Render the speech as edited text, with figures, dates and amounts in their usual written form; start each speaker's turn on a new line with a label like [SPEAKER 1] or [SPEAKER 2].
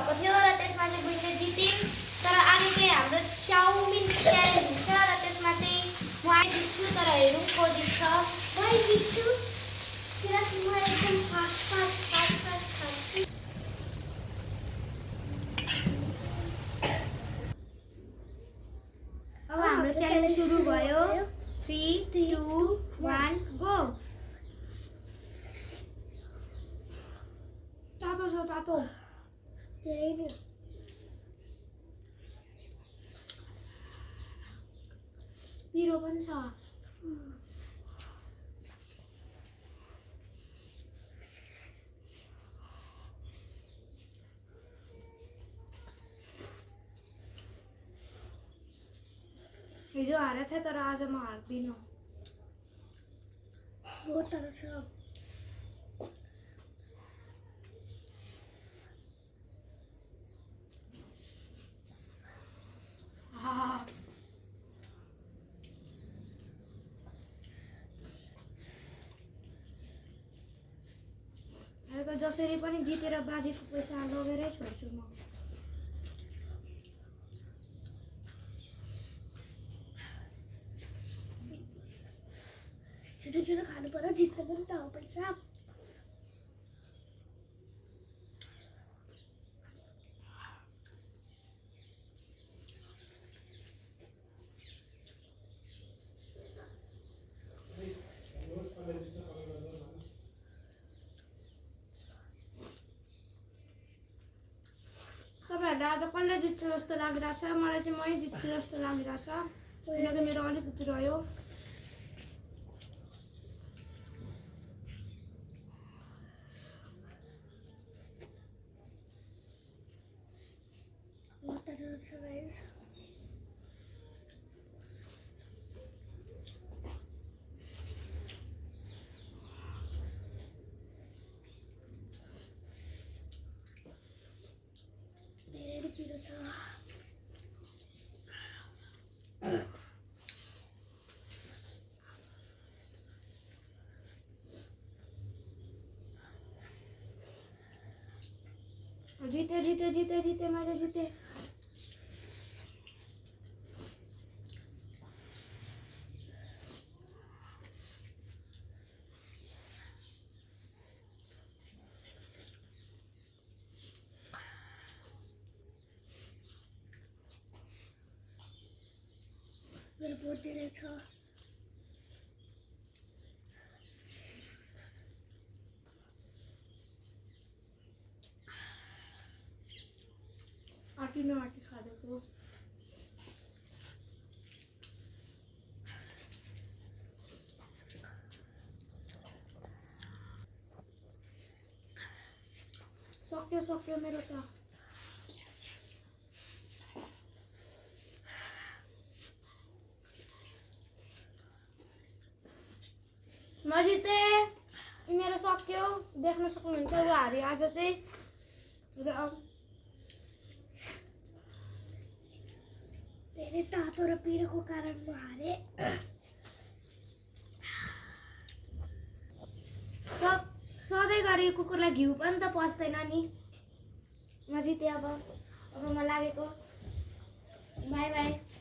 [SPEAKER 1] भएको थियो र त्यसमा चाहिँ बहिनीले जितिन्। तर आज चाहिँ हाम्रो चाउमिन च्यालेन्ज हुन्छ र त्यसमा चाहिँ म आज जित्छु, तर हेरौँ को जित्छ।
[SPEAKER 2] म जित्छु किनकि म एकदम फास्ट खान्छु।
[SPEAKER 1] अब हाम्रो च्यालेन्ज सुरु भयो। 3 2 1 गो।
[SPEAKER 2] तातो छ तातो धेरै नै
[SPEAKER 1] पिरो पनि छ। हिजो हारेको थिएँ तर आज म हार्दिनँ।
[SPEAKER 2] बहुत तातो छ।
[SPEAKER 1] जसरी पनि जितेर बाजेको पैसा लगेरै छोड्छु म।
[SPEAKER 2] छिटो खानु पर्यो, जित्नु पनि त हो पैसा।
[SPEAKER 1] तपाईँहरूलाई आज कसले जित्छ जस्तो लागिरहेछ? मलाई चाहिँ मै जित्छु जस्तो लागिरहेछ, किनकि मेरो अलिकति रह्यो।
[SPEAKER 2] धेरै पिरो छ।
[SPEAKER 1] जिते मैले जिते।
[SPEAKER 2] मेरो बहुत धेरै छ।
[SPEAKER 1] आटी खाँदेको। सक्यो मेरो त। म जिते, मेरो सक्यो। देख्न सक्नुहुन्छ र हारे आज चाहिँ। र
[SPEAKER 2] धेरै तातो र पिरोको कारण म हारेँ।
[SPEAKER 1] सधैँ गरी कुकुरलाई घिउ पनि त पस्दैन नि। म जितेँ अब म लागेको। By by.